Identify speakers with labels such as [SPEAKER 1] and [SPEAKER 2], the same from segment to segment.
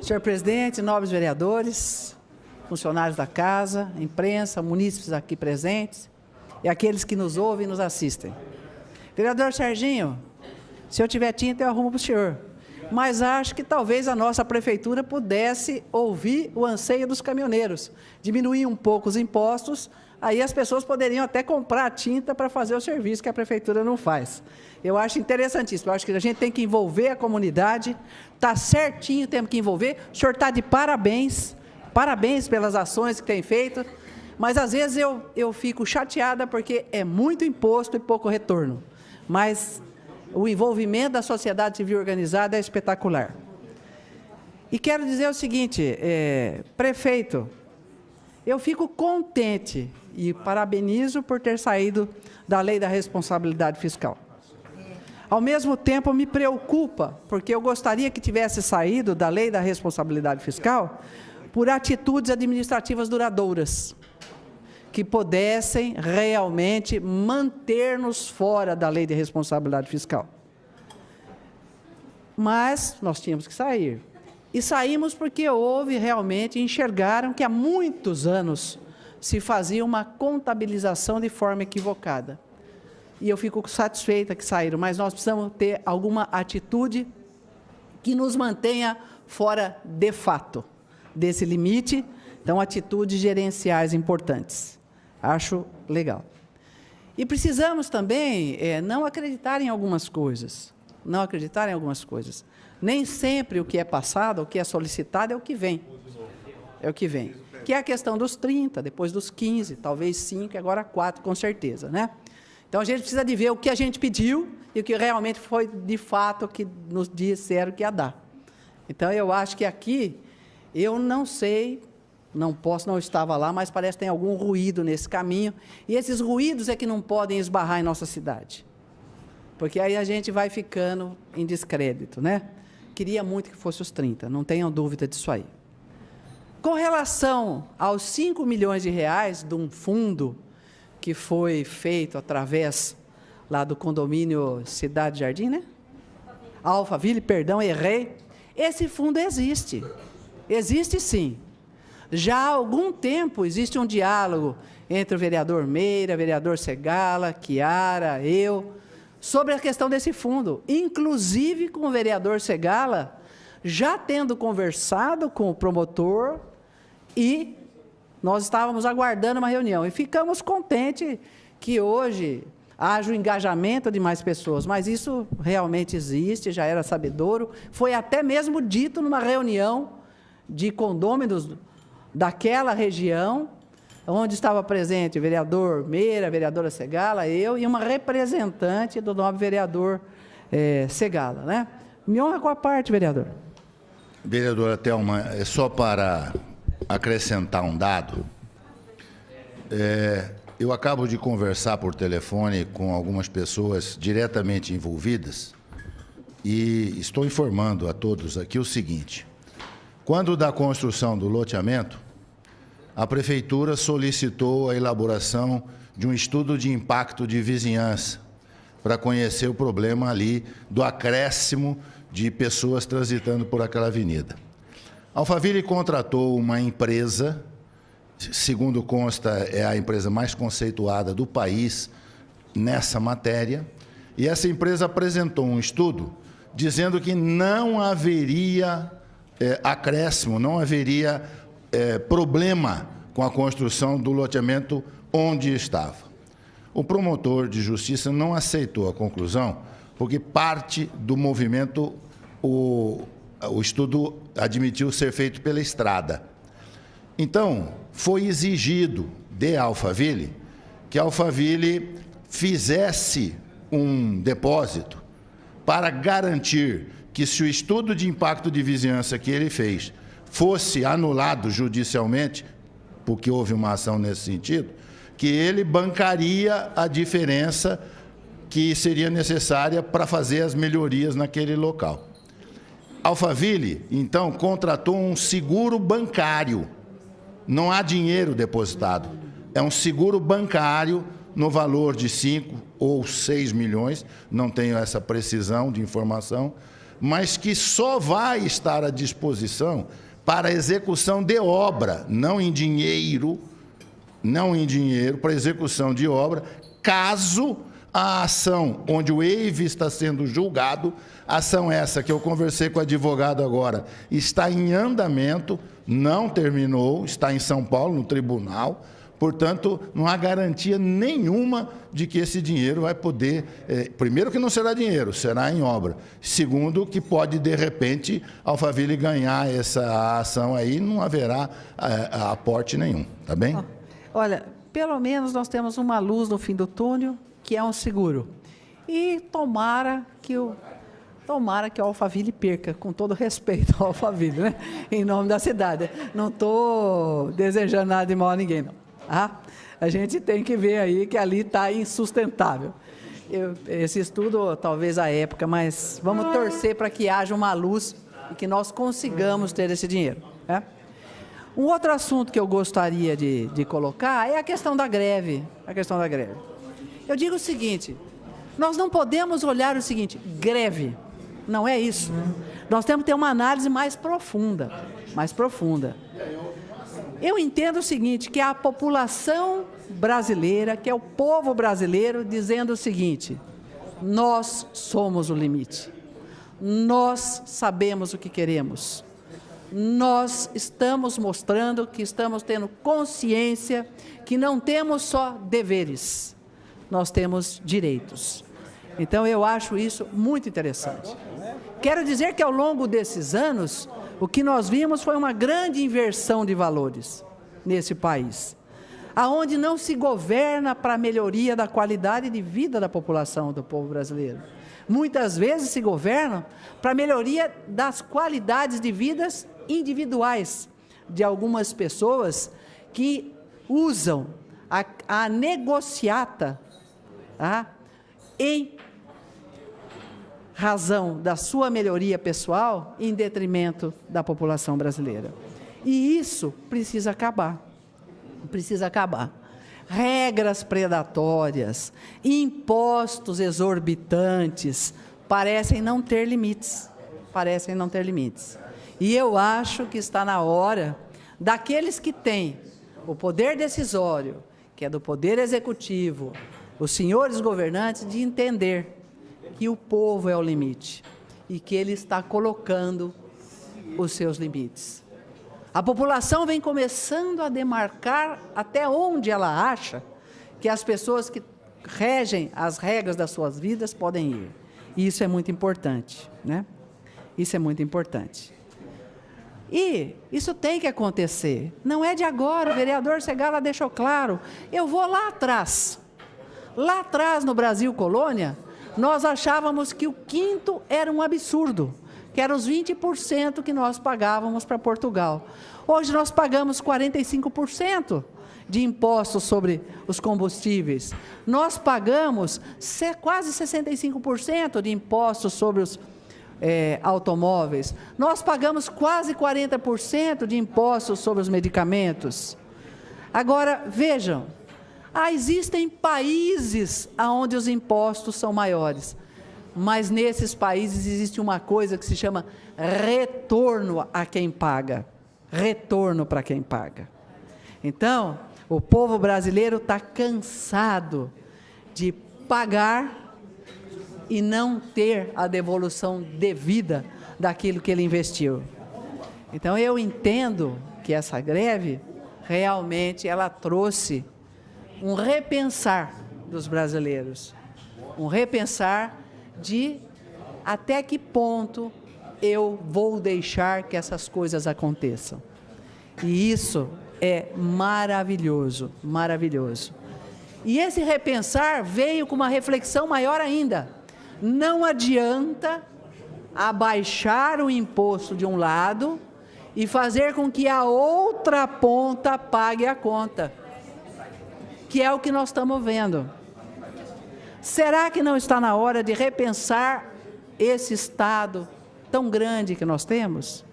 [SPEAKER 1] Senhor presidente, nobres vereadores, funcionários da casa, imprensa, munícipes aqui presentes e aqueles que nos ouvem e nos assistem. Vereador Serginho, se eu tiver tinta, eu arrumo para o senhor. Mas acho que talvez a nossa prefeitura pudesse ouvir o anseio dos caminhoneiros, diminuir um pouco os impostos, aí as pessoas poderiam até comprar tinta para fazer o serviço que a prefeitura não faz. Eu acho interessantíssimo, eu acho que a gente tem que envolver a comunidade, está certinho, temos que envolver, o senhor está de parabéns, parabéns pelas ações que tem feito, mas às vezes eu fico chateada porque é muito imposto e pouco retorno, mas o envolvimento da sociedade civil organizada é espetacular. E quero dizer o seguinte, prefeito, eu fico contente e parabenizo por ter saído da lei da responsabilidade fiscal. Ao mesmo tempo, me preocupa, porque eu gostaria que tivesse saído da lei da responsabilidade fiscal por atitudes administrativas duradouras, que pudessem realmente manter-nos fora da lei de responsabilidade fiscal. Mas nós tínhamos que sair. E saímos porque houve realmente, enxergaram que há muitos anos se fazia uma contabilização de forma equivocada. E eu fico satisfeita que saíram, mas nós precisamos ter alguma atitude que nos mantenha fora de fato desse limite. Então, atitudes gerenciais importantes. Acho legal. E precisamos também não acreditar em algumas coisas. Não acreditar em algumas coisas. Nem sempre o que é passado, o que é solicitado é o que vem. É o que vem. Que é a questão dos 30, depois dos 15, talvez 5 e agora 4, com certeza, né? Então, a gente precisa de ver o que a gente pediu e o que realmente foi, de fato, o que nos disseram que ia dar. Então, eu acho que aqui, eu não sei, não estava lá, mas parece que tem algum ruído nesse caminho, e esses ruídos é que não podem esbarrar em nossa cidade, porque aí a gente vai ficando em descrédito, né? Queria muito que fosse os 30, não tenham dúvida disso aí. Com relação aos 5 milhões de reais de um fundo que foi feito através lá do condomínio Cidade Jardim, né? Alphaville, perdão, errei. Esse fundo existe. Existe sim. Já há algum tempo existe um diálogo entre o vereador Meira, o vereador Segala, Chiara, eu, sobre a questão desse fundo. Inclusive com o vereador Segala, já tendo conversado com o promotor e nós estávamos aguardando uma reunião. E ficamos contentes que hoje haja o engajamento de mais pessoas, mas isso realmente existe, já era sabedouro. Foi até mesmo dito numa reunião de condôminos daquela região, onde estava presente o vereador Meira, a vereadora Segala, eu e uma representante do nobre vereador Segala, né? Me honra com a parte, vereador.
[SPEAKER 2] Vereadora Thelma, é só para acrescentar um dado. Eu acabo de conversar por telefone com algumas pessoas diretamente envolvidas e estou informando a todos aqui o seguinte: quando da construção do loteamento, a prefeitura solicitou a elaboração de um estudo de impacto de vizinhança para conhecer o problema ali do acréscimo de pessoas transitando por aquela avenida. A Alphaville contratou uma empresa, segundo consta, é a empresa mais conceituada do país nessa matéria, e essa empresa apresentou um estudo dizendo que não haveria acréscimo, não haveria problema com a construção do loteamento onde estava. O promotor de justiça não aceitou a conclusão, porque parte do movimento, o estudo admitiu ser feito pela estrada. Então, foi exigido de Alphaville que a Alphaville fizesse um depósito para garantir que, se o estudo de impacto de vizinhança que ele fez fosse anulado judicialmente, porque houve uma ação nesse sentido, que ele bancaria a diferença que seria necessária para fazer as melhorias naquele local. Alphaville, então, contratou um seguro bancário. Não há dinheiro depositado. É um seguro bancário no valor de 5 ou 6 milhões, não tenho essa precisão de informação, mas que só vai estar à disposição para execução de obra, não em dinheiro, para execução de obra, caso a ação onde o EIV está sendo julgado, ação essa que eu conversei com o advogado agora, está em andamento, não terminou, está em São Paulo, no tribunal, portanto, não há garantia nenhuma de que esse dinheiro vai poder, primeiro que não será dinheiro, será em obra, segundo que pode, de repente, a Alphaville ganhar essa ação aí, não haverá aporte nenhum, tá bem?
[SPEAKER 1] Olha, pelo menos nós temos uma luz no fim do túnel, que é um seguro. E tomara que a Alphaville perca, com todo respeito ao Alphaville, né? Em nome da cidade. Não estou desejando nada de mal a ninguém, não. A gente tem que ver aí que ali está insustentável. Esse estudo, talvez a época, mas vamos torcer para que haja uma luz e que nós consigamos ter esse dinheiro, né? Um outro assunto que eu gostaria de colocar é a questão da greve. Eu digo o seguinte, nós não podemos olhar o seguinte, greve, não é isso. Nós temos que ter uma análise mais profunda. Eu entendo o seguinte, que é a população brasileira, que é o povo brasileiro, dizendo o seguinte, nós somos o limite, nós sabemos o que queremos, nós estamos mostrando que estamos tendo consciência que não temos só deveres, nós temos direitos. Então, eu acho isso muito interessante. Quero dizer que, ao longo desses anos, o que nós vimos foi uma grande inversão de valores nesse país, aonde não se governa para a melhoria da qualidade de vida da população, do povo brasileiro. Muitas vezes se governa para a melhoria das qualidades de vidas individuais de algumas pessoas que usam a negociata em razão da sua melhoria pessoal em detrimento da população brasileira. E isso precisa acabar. Regras predatórias, impostos exorbitantes, parecem não ter limites. E eu acho que está na hora daqueles que têm o poder decisório, que é do poder executivo, os senhores governantes, de entender que o povo é o limite e que ele está colocando os seus limites. A população vem começando a demarcar até onde ela acha que as pessoas que regem as regras das suas vidas podem ir. E isso é muito importante, né? Isso é muito importante. E isso tem que acontecer. Não é de agora, o vereador Segala deixou claro. Eu vou lá atrás. Lá atrás, no Brasil Colônia, nós achávamos que o quinto era um absurdo, que eram os 20% que nós pagávamos para Portugal. Hoje nós pagamos 45% de impostos sobre os combustíveis. Nós pagamos quase 65% de impostos sobre os automóveis. Nós pagamos quase 40% de impostos sobre os medicamentos. Agora, vejam, existem países onde os impostos são maiores, mas nesses países existe uma coisa que se chama retorno a quem paga. Retorno para quem paga. Então, o povo brasileiro está cansado de pagar e não ter a devolução devida daquilo que ele investiu. Então, eu entendo que essa greve, realmente, ela trouxe um repensar dos brasileiros, um repensar de até que ponto eu vou deixar que essas coisas aconteçam. E isso é maravilhoso, maravilhoso. E esse repensar veio com uma reflexão maior ainda. Não adianta abaixar o imposto de um lado e fazer com que a outra ponta pague a conta, que é o que nós estamos vendo. Será que não está na hora de repensar esse Estado tão grande que nós temos?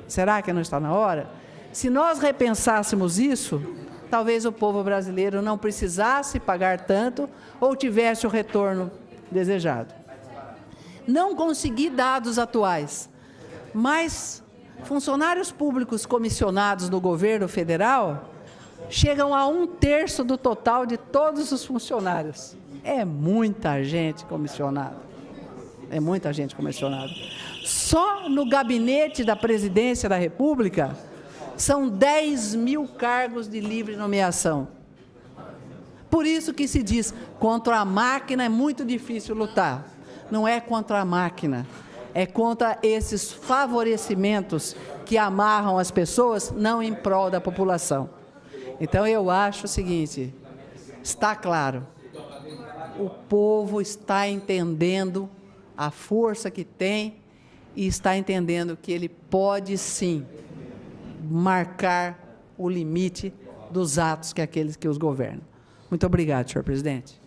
[SPEAKER 1] Será que não está na hora? Se nós repensássemos isso, talvez o povo brasileiro não precisasse pagar tanto ou tivesse o retorno desejado. não consegui dados atuais, mas funcionários públicos comissionados do governo federal chegam a 1/3 do total de todos os funcionários. É muita gente comissionada. É muita gente comissionada. Só no gabinete da Presidência da República são 10 mil cargos de livre nomeação. Por isso que se diz, contra a máquina é muito difícil lutar. Não é contra a máquina, é contra esses favorecimentos que amarram as pessoas, não em prol da população. Então, eu acho o seguinte, está claro, o povo está entendendo a força que tem e está entendendo que ele pode, sim, marcar o limite dos atos que aqueles que os governam. Muito obrigado, senhor presidente.